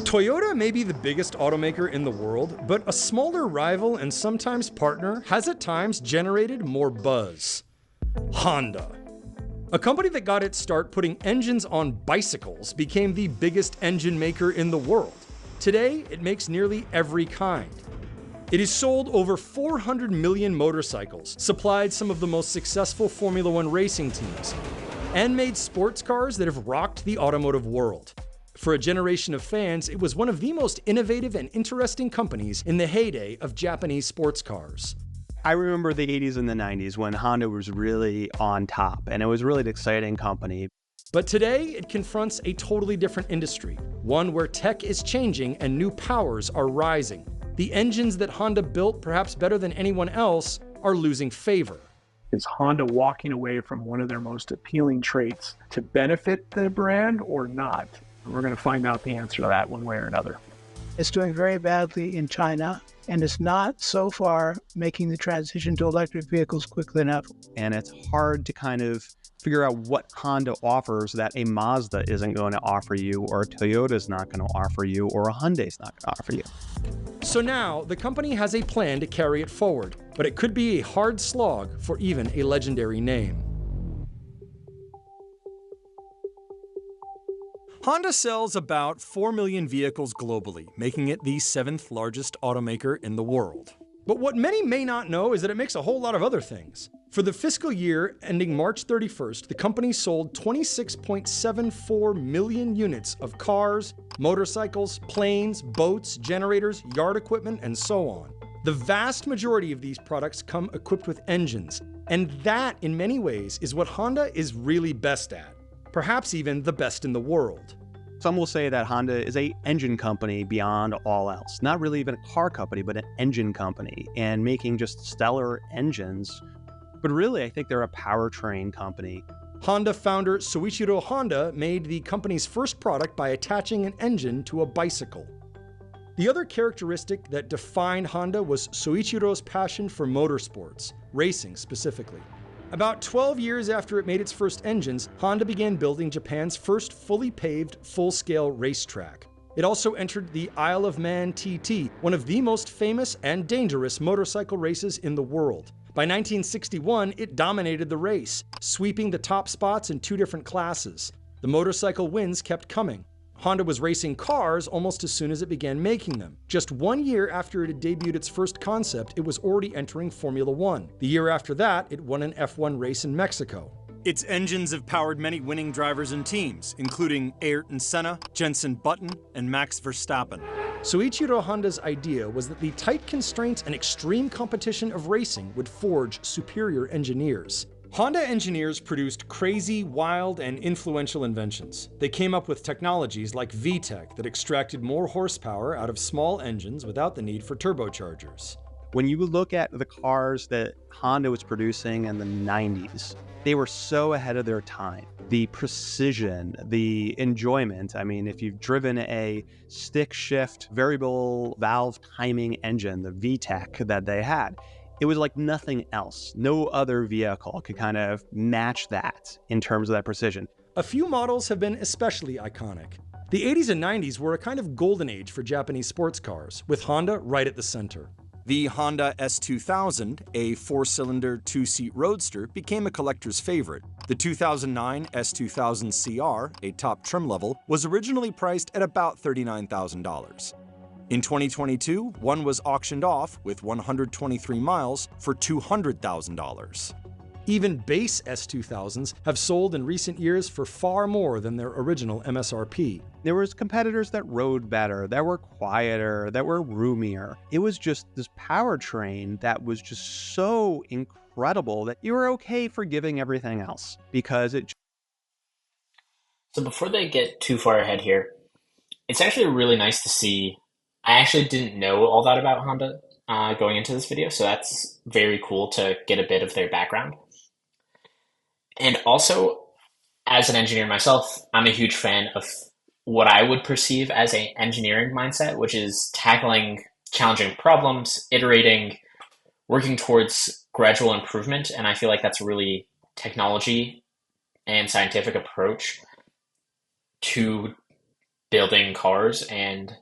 Toyota may be the biggest automaker in the world, but a smaller rival and sometimes partner has at times generated more buzz. Honda. A company that got its start putting engines on bicycles became the biggest engine maker in the world. Today, it makes nearly every kind. It has sold over 400 million motorcycles, supplied some of the most successful Formula One racing teams, and made sports cars that have rocked the automotive world. For a generation of fans, it was one of the most innovative and interesting companies in the heyday of Japanese sports cars. I remember the 80s and the 90s when Honda was really on top, and it was really an exciting company. But today, it confronts a totally different industry, one where tech is changing and new powers are rising. The engines that Honda built, perhaps better than anyone else, are losing favor. Is Honda walking away from one of their most appealing traits to benefit the brand or not? We're going to find out the answer to that one way or another. It's doing very badly in China, and it's not so far making the transition to electric vehicles quickly enough. And it's hard to kind of figure out what Honda offers that a Mazda isn't going to offer you, or a Toyota's not going to offer you, or a Hyundai's not going to offer you. So now, the company has a plan to carry it forward, but it could be a hard slog for even a legendary name. Honda sells about 4 million vehicles globally, making it the 7th largest automaker in the world. But what many may not know is that it makes a whole lot of other things. For the fiscal year ending March 31st, the company sold 26.74 million units of cars, motorcycles, planes, boats, generators, yard equipment, and so on. The vast majority of these products come equipped with engines, and that, in many ways, is what Honda is really best at. Perhaps even the best in the world. Some will say that Honda is an engine company beyond all else. Not really even a car company, but an engine company, and making just stellar engines. But really, I think they're a powertrain company. Honda founder Soichiro Honda made the company's first product by attaching an engine to a bicycle. The other characteristic that defined Honda was Soichiro's passion for motorsports, racing specifically. About 12 years after it made its first engines, Honda began building Japan's first fully paved, full-scale racetrack. It also entered the Isle of Man TT, one of the most famous and dangerous motorcycle races in the world. By 1961, it dominated the race, sweeping the top spots in 2 different classes. The motorcycle wins kept coming. Honda was racing cars almost as soon as it began making them. Just 1 year after it had debuted its first concept, it was already entering Formula One. The year after that, it won an F1 race in Mexico. Its engines have powered many winning drivers and teams, including Ayrton Senna, Jenson Button, and Max Verstappen. Soichiro Honda's idea was that the tight constraints and extreme competition of racing would forge superior engineers. Honda engineers produced crazy, wild, and influential inventions. They came up with technologies like VTEC that extracted more horsepower out of small engines without the need for turbochargers. When you look at the cars that Honda was producing in the 90s, they were so ahead of their time. The precision, the enjoyment. I mean, if you've driven a stick shift variable valve timing engine, the VTEC that they had, it was like nothing else. No other vehicle could kind of match that in terms of that precision. A few models have been especially iconic. The 80s and 90s were a kind of golden age for Japanese sports cars, with Honda right at the center. The Honda S2000, a 4-cylinder, 2-seat roadster, became a collector's favorite. The 2009 S2000 CR, a top trim level, was originally priced at about $39,000. In 2022, one was auctioned off with 123 miles for $200,000. Even base S2000s have sold in recent years for far more than their original MSRP. There was competitors that rode better, that were quieter, that were roomier. It was just this powertrain that was just so incredible that you were okay forgiving everything else because it. So before they get too far ahead here, it's actually really nice to see. I actually didn't know all that about Honda going into this video, so that's very cool to get a bit of their background. And also, as an engineer myself, I'm a huge fan of what I would perceive as an engineering mindset, which is tackling challenging problems, iterating, working towards gradual improvement. And I feel like that's a really technology and scientific approach to building cars and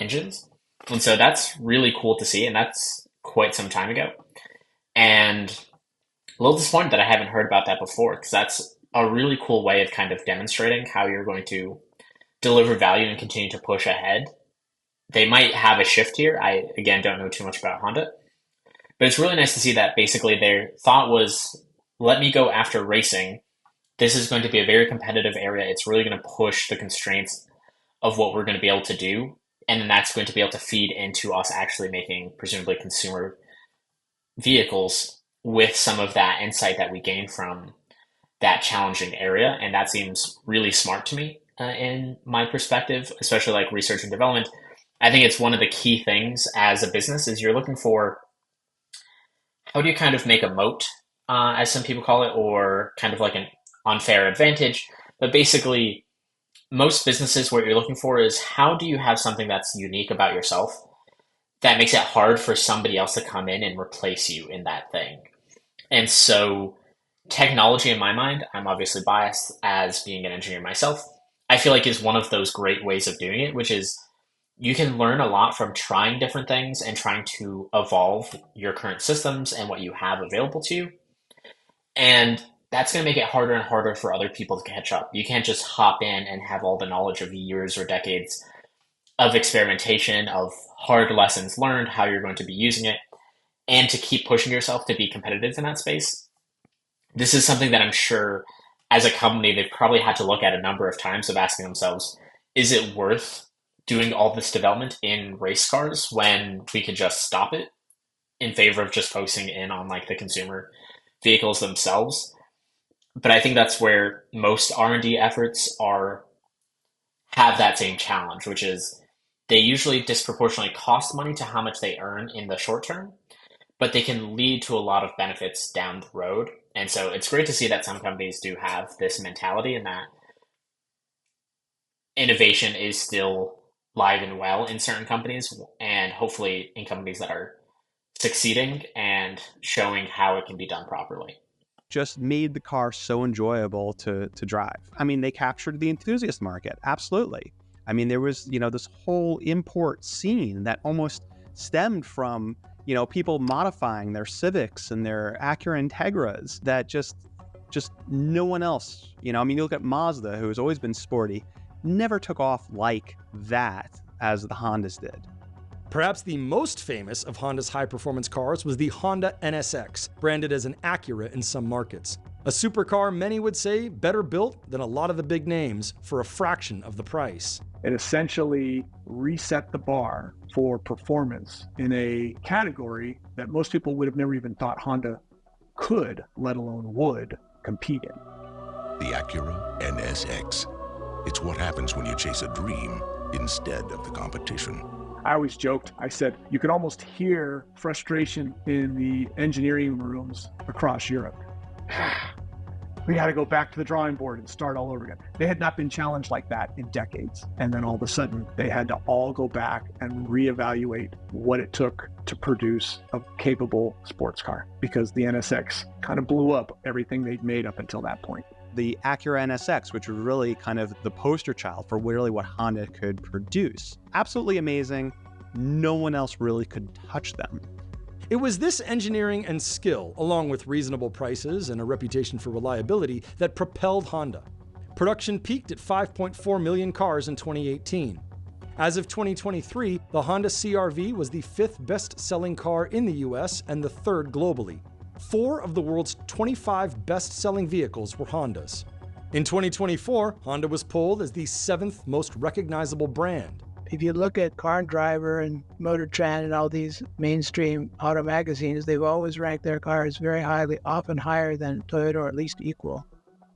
engines. And so that's really cool to see, and that's quite some time ago. And a little disappointed that I haven't heard about that before, because that's a really cool way of kind of demonstrating how you're going to deliver value and continue to push ahead. They might have a shift here. I, again, don't know too much about Honda, but it's really nice to see that basically their thought was, let me go after racing. This is going to be a very competitive area. It's really going to push the constraints of what we're going to be able to do. And then that's going to be able to feed into us actually making presumably consumer vehicles with some of that insight that we gain from that challenging area. And that seems really smart to me in my perspective, especially like research and development. I think it's one of the key things as a business is you're looking for how do you kind of make a moat, as some people call it, or kind of like an unfair advantage. But basically, most businesses, what you're looking for is how do you have something that's unique about yourself that makes it hard for somebody else to come in and replace you in that thing. And so technology in my mind, I'm obviously biased as being an engineer myself, I feel like is one of those great ways of doing it, which is you can learn a lot from trying different things and trying to evolve your current systems and what you have available to you. And that's going to make it harder and harder for other people to catch up. You can't just hop in and have all the knowledge of years or decades of experimentation, of hard lessons learned, how you're going to be using it, and to keep pushing yourself to be competitive in that space. This is something that I'm sure as a company, they've probably had to look at a number of times of asking themselves, is it worth doing all this development in race cars when we could just stop it in favor of just focusing in on like the consumer vehicles themselves? But I think that's where most R&D efforts have that same challenge, which is they usually disproportionately cost money to how much they earn in the short term, but they can lead to a lot of benefits down the road. And so it's great to see that some companies do have this mentality and that innovation is still live and well in certain companies, and hopefully in companies that are succeeding and showing how it can be done properly. Just made the car so enjoyable to drive. I mean, they captured the enthusiast market. Absolutely. I mean, there was, this whole import scene that almost stemmed from, people modifying their Civics and their Acura Integras that just no one else, you look at Mazda, who has always been sporty, never took off like that as the Hondas did. Perhaps the most famous of Honda's high-performance cars was the Honda NSX, branded as an Acura in some markets. A supercar many would say better built than a lot of the big names for a fraction of the price. It essentially reset the bar for performance in a category that most people would have never even thought Honda could, let alone would, compete in. The Acura NSX. It's what happens when you chase a dream instead of the competition. I always joked, I said, you could almost hear frustration in the engineering rooms across Europe. We got to go back to the drawing board and start all over again. They had not been challenged like that in decades. And then all of a sudden, they had to all go back and reevaluate what it took to produce a capable sports car, because the NSX kind of blew up everything they'd made up until that point. The Acura NSX, which was really kind of the poster child for really what Honda could produce. Absolutely amazing. No one else really could touch them. It was this engineering and skill, along with reasonable prices and a reputation for reliability, that propelled Honda. Production peaked at 5.4 million cars in 2018. As of 2023, the Honda CR-V was the 5th best-selling car in the US and the 3rd globally. 4 of the world's 25 best-selling vehicles were Hondas. In 2024, Honda was polled as the 7th most recognizable brand. If you look at Car and Driver and Motor Trend and all these mainstream auto magazines, they've always ranked their cars very highly, often higher than Toyota or at least equal.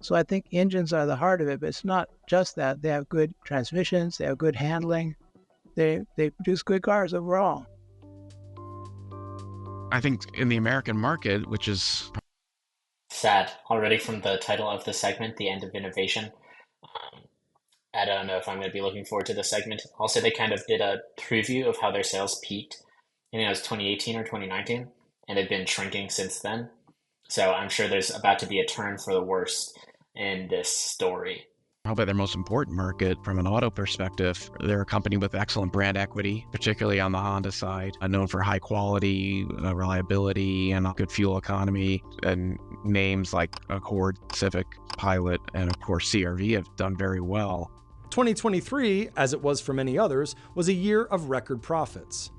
So I think engines are the heart of it, but it's not just that. They have good transmissions, they have good handling, they produce good cars overall. I think in the American market, which is sad already from the title of the segment, The End of Innovation. I don't know if I'm going to be looking forward to this segment. Also, they kind of did a preview of how their sales peaked. I think it was 2018 or 2019, and they've been shrinking since then. So I'm sure there's about to be a turn for the worst in this story. probably their most important market from an auto perspective. They're a company with excellent brand equity, particularly on the Honda side, known for high quality, reliability, and good fuel economy. And names like Accord, Civic, Pilot, and of course CR-V have done very well. 2023, as it was for many others, was a year of record profits.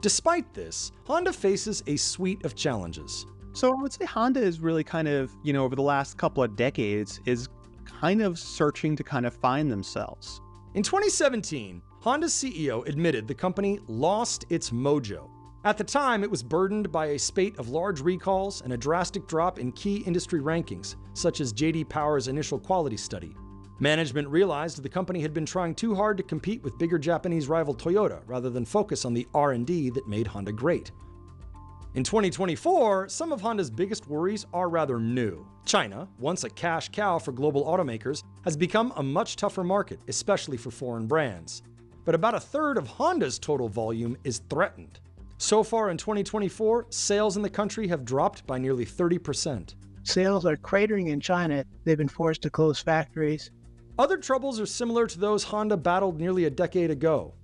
Despite this, Honda faces a suite of challenges. So I would say Honda is really kind of, over the last couple of decades, is kind of searching to kind of find themselves. In 2017, Honda's CEO admitted the company lost its mojo. At the time, it was burdened by a spate of large recalls and a drastic drop in key industry rankings, such as J.D. Power's initial quality study. Management realized the company had been trying too hard to compete with bigger Japanese rival Toyota rather than focus on the R&D that made Honda great. In 2024, some of Honda's biggest worries are rather new. China, once a cash cow for global automakers, has become a much tougher market, especially for foreign brands. But about a third of Honda's total volume is threatened. So far in 2024, sales in the country have dropped by nearly 30%. Sales are cratering in China. They've been forced to close factories. Other troubles are similar to those Honda battled nearly a decade ago.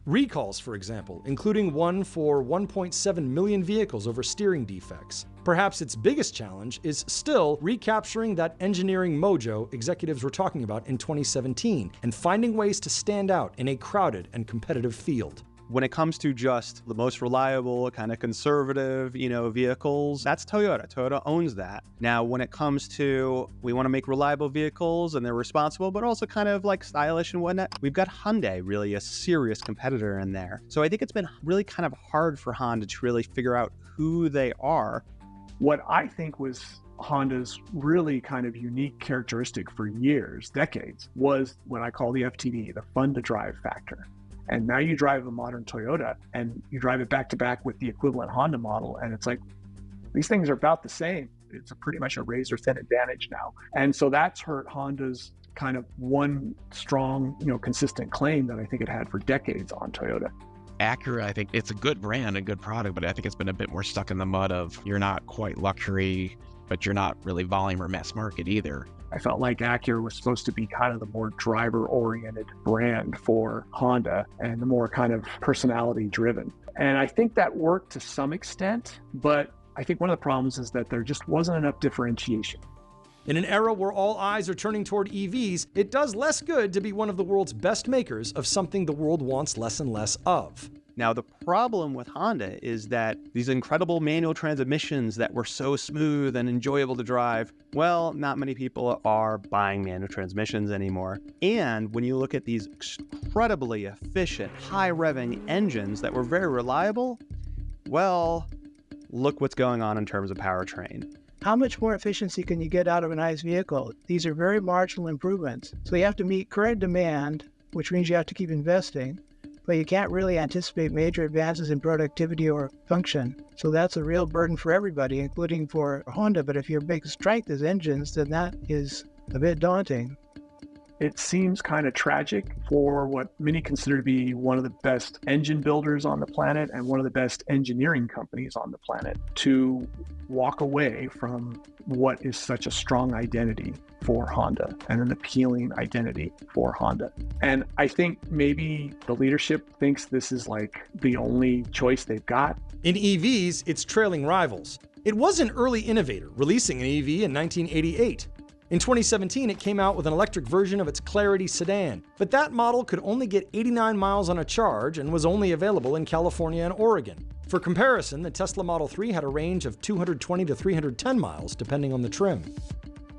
Recalls, for example, including one for 1.7 million vehicles over steering defects. Perhaps its biggest challenge is still recapturing that engineering mojo executives were talking about in 2017 and finding ways to stand out in a crowded and competitive field. When it comes to just the most reliable, kind of conservative, vehicles, that's Toyota. Toyota owns that. Now, when it comes to, we want to make reliable vehicles and they're responsible, but also kind of like stylish and whatnot, we've got Hyundai, really a serious competitor in there. So I think it's been really kind of hard for Honda to really figure out who they are. What I think was Honda's really kind of unique characteristic for years, decades, was what I call the FTD, the fun to drive factor. And now you drive a modern Toyota and you drive it back to back with the equivalent Honda model. And it's like, these things are about the same. It's pretty much a razor thin advantage now. And so that's hurt Honda's kind of one strong, consistent claim that I think it had for decades on Toyota. Acura, I think it's a good brand, a good product, but I think it's been a bit more stuck in the mud of you're not quite luxury, but you're not really volume or mass market either. I felt like Acura was supposed to be kind of the more driver-oriented brand for Honda and the more kind of personality-driven. And I think that worked to some extent, but I think one of the problems is that there just wasn't enough differentiation. In an era where all eyes are turning toward EVs, it does less good to be one of the world's best makers of something the world wants less and less of. Now, the problem with Honda is that these incredible manual transmissions that were so smooth and enjoyable to drive, well, not many people are buying manual transmissions anymore. And when you look at these incredibly efficient, high-revving engines that were very reliable, well, look what's going on in terms of powertrain. How much more efficiency can you get out of an ICE vehicle? These are very marginal improvements. So you have to meet current demand, which means you have to keep investing. But you can't really anticipate major advances in productivity or function. So that's a real burden for everybody, including for Honda. But if your big strength is engines, then that is a bit daunting. It seems kind of tragic for what many consider to be one of the best engine builders on the planet and one of the best engineering companies on the planet to walk away from what is such a strong identity for Honda and an appealing identity for Honda. And I think maybe the leadership thinks this is like the only choice they've got. In EVs, it's trailing rivals. It was an early innovator, releasing an EV in 1988. In 2017, it came out with an electric version of its Clarity sedan, but that model could only get 89 miles on a charge and was only available in California and Oregon. For comparison, the Tesla Model 3 had a range of 220 to 310 miles, depending on the trim.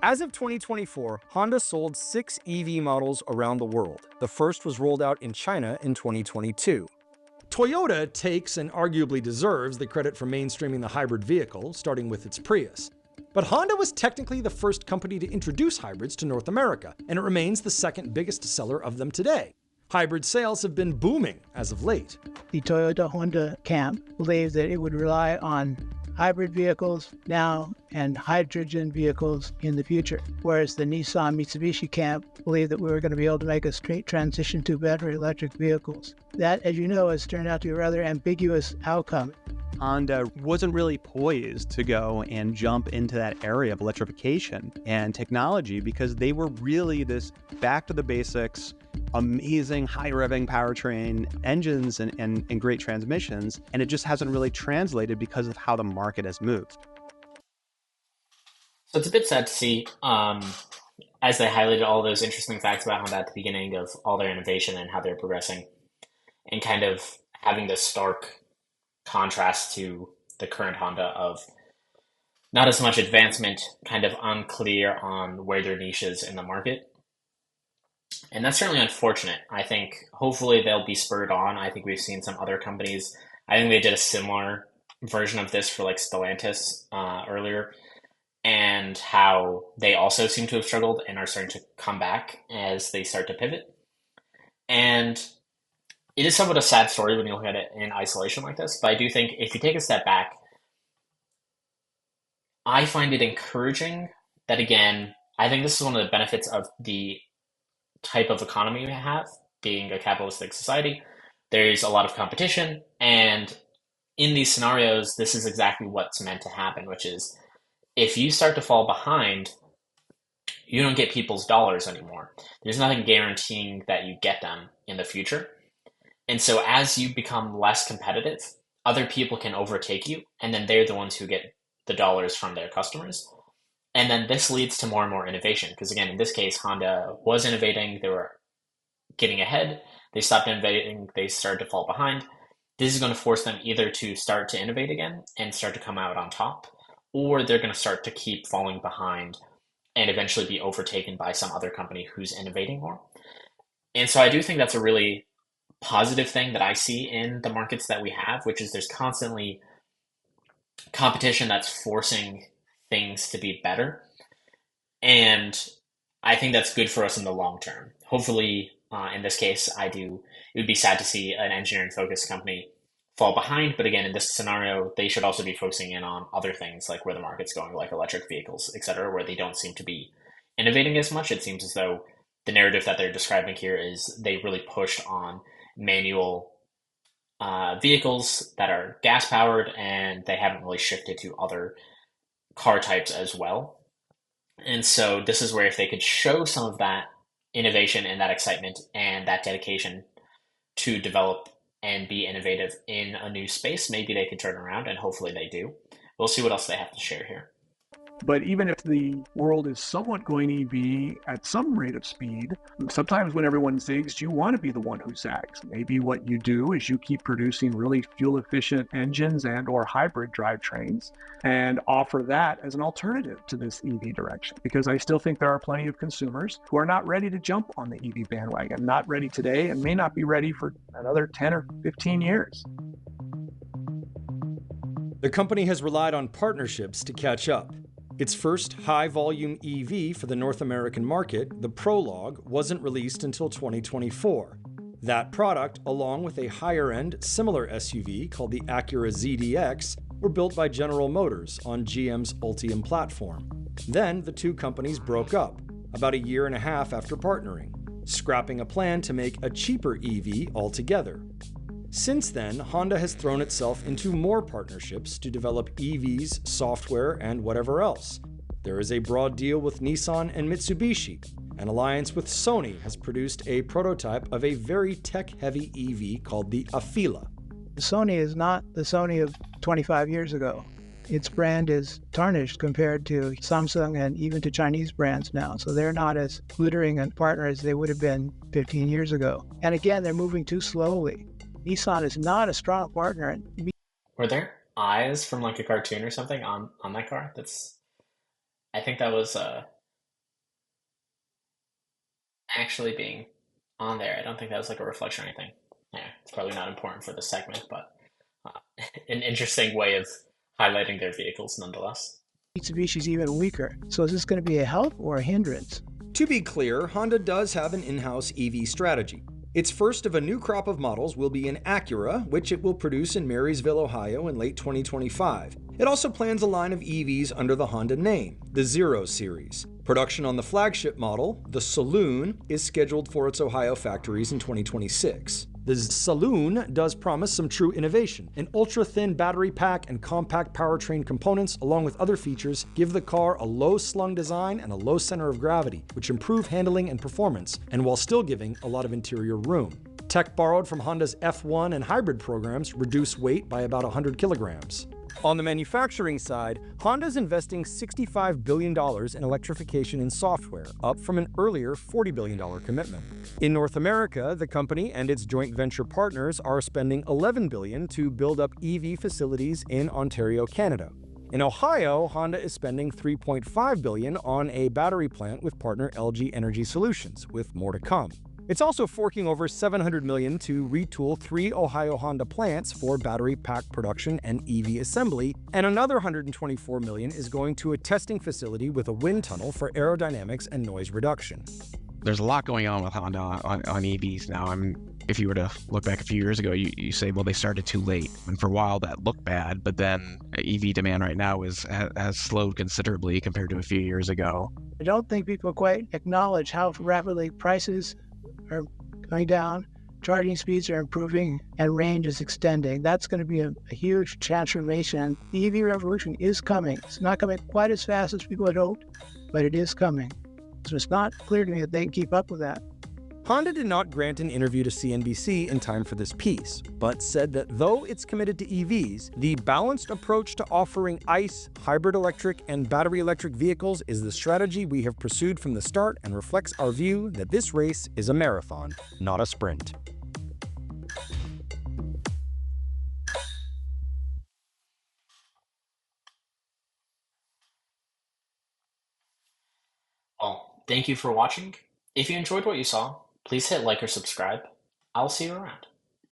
As of 2024, Honda sold 6 EV models around the world. The first was rolled out in China in 2022. Toyota takes and arguably deserves the credit for mainstreaming the hybrid vehicle, starting with its Prius. But Honda was technically the first company to introduce hybrids to North America, and it remains the second biggest seller of them today. Hybrid sales have been booming as of late. The Toyota Honda camp believed that it would rely on hybrid vehicles now and hydrogen vehicles in the future, whereas the Nissan Mitsubishi camp believed that we were going to be able to make a straight transition to battery electric vehicles. That, as you know, has turned out to be a rather ambiguous outcome. Honda wasn't really poised to go and jump into that area of electrification and technology because they were really this back to the basics, amazing high revving powertrain engines and great transmissions. And it just hasn't really translated because of how the market has moved. So it's a bit sad to see, as they highlighted all those interesting facts about Honda at the beginning of all their innovation and how they're progressing, and kind of having this stark contrast to the current Honda of not as much advancement, kind of unclear on where their niche is in the market. And that's certainly unfortunate. I think hopefully they'll be spurred on. I think we've seen some other companies. I think they did a similar version of this for like Stellantis earlier, and how they also seem to have struggled and are starting to come back as they start to pivot. And it is somewhat a sad story when you look at it in isolation like this, but I do think if you take a step back, I find it encouraging that, again, I think this is one of the benefits of the type of economy we have, being a capitalistic society. There's a lot of competition, and in these scenarios, this is exactly what's meant to happen, which is if you start to fall behind, you don't get people's dollars anymore. There's nothing guaranteeing that you get them in the future. And so as you become less competitive, other people can overtake you, and then they're the ones who get the dollars from their customers. And then this leads to more and more innovation. Because again, in this case, Honda was innovating, they were getting ahead, they stopped innovating, they started to fall behind. This is going to force them either to start to innovate again and start to come out on top, or they're going to start to keep falling behind and eventually be overtaken by some other company who's innovating more. And so I do think that's a really positive thing that I see in the markets that we have, which is there's constantly competition that's forcing things to be better. And I think that's good for us in the long term. Hopefully, in this case, it would be sad to see an engineering focused company fall behind. But again, in this scenario, they should also be focusing in on other things like where the market's going, like electric vehicles, et cetera, where they don't seem to be innovating as much. It seems as though the narrative that they're describing here is they really pushed on manual vehicles that are gas powered, and they haven't really shifted to other car types as well. And so this is where if they could show some of that innovation and that excitement and that dedication to develop and be innovative in a new space, maybe they could turn around, and hopefully they do. We'll see what else they have to share here. But even if the world is somewhat going EV at some rate of speed, sometimes when everyone zigs, you want to be the one who zags. Maybe what you do is you keep producing really fuel-efficient engines and or hybrid drivetrains and offer that as an alternative to this EV direction. Because I still think there are plenty of consumers who are not ready to jump on the EV bandwagon, not ready today, and may not be ready for another 10 or 15 years. The company has relied on partnerships to catch up. Its first high-volume EV for the North American market, the Prologue, wasn't released until 2024. That product, along with a higher-end similar SUV called the Acura ZDX, were built by General Motors on GM's Ultium platform. Then the two companies broke up, about a year and a half after partnering, scrapping a plan to make a cheaper EV altogether. Since then, Honda has thrown itself into more partnerships to develop EVs, software, and whatever else. There is a broad deal with Nissan and Mitsubishi. An alliance with Sony has produced a prototype of a very tech-heavy EV called the Afeela. Sony is not the Sony of 25 years ago. Its brand is tarnished compared to Samsung and even to Chinese brands now. So they're not as glittering a partner as they would have been 15 years ago. And again, they're moving too slowly. Nissan is not a strong partner. Were there eyes from like a cartoon or something on that car? I think that was actually being on there. I don't think that was like a reflection or anything. Yeah, it's probably not important for this segment, but an interesting way of highlighting their vehicles nonetheless. Mitsubishi's even weaker. So is this going to be a help or a hindrance? To be clear, Honda does have an in-house EV strategy. Its first of a new crop of models will be an Acura, which it will produce in Marysville, Ohio in late 2025. It also plans a line of EVs under the Honda name, the Zero Series. Production on the flagship model, the Saloon, is scheduled for its Ohio factories in 2026. The Saloon does promise some true innovation. An ultra-thin battery pack and compact powertrain components, along with other features, give the car a low-slung design and a low center of gravity, which improve handling and performance, and while still giving a lot of interior room. Tech borrowed from Honda's F1 and hybrid programs reduce weight by about 100 kilograms. On the manufacturing side, Honda's investing $65 billion in electrification and software, up from an earlier $40 billion commitment. In North America, the company and its joint venture partners are spending $11 billion to build up EV facilities in Ontario, Canada. In Ohio, Honda is spending $3.5 billion on a battery plant with partner LG Energy Solutions, with more to come. It's also forking over $700 million to retool 3 Ohio Honda plants for battery pack production and EV assembly, and another $124 million is going to a testing facility with a wind tunnel for aerodynamics and noise reduction. There's a lot going on with Honda on EVs now. I mean, if you were to look back a few years ago, you say, well, they started too late. And for a while that looked bad, but then EV demand right now has slowed considerably compared to a few years ago. I don't think people quite acknowledge how rapidly prices are going down, charging speeds are improving, and range is extending. That's going to be a huge transformation. The EV revolution is coming. It's not coming quite as fast as people had hoped, but it is coming. So it's not clear to me that they can keep up with that. Honda did not grant an interview to CNBC in time for this piece, but said that though it's committed to EVs, the balanced approach to offering ICE, hybrid electric, and battery electric vehicles is the strategy we have pursued from the start and reflects our view that this race is a marathon, not a sprint. Well, thank you for watching. If you enjoyed what you saw, please hit like or subscribe. I'll see you around.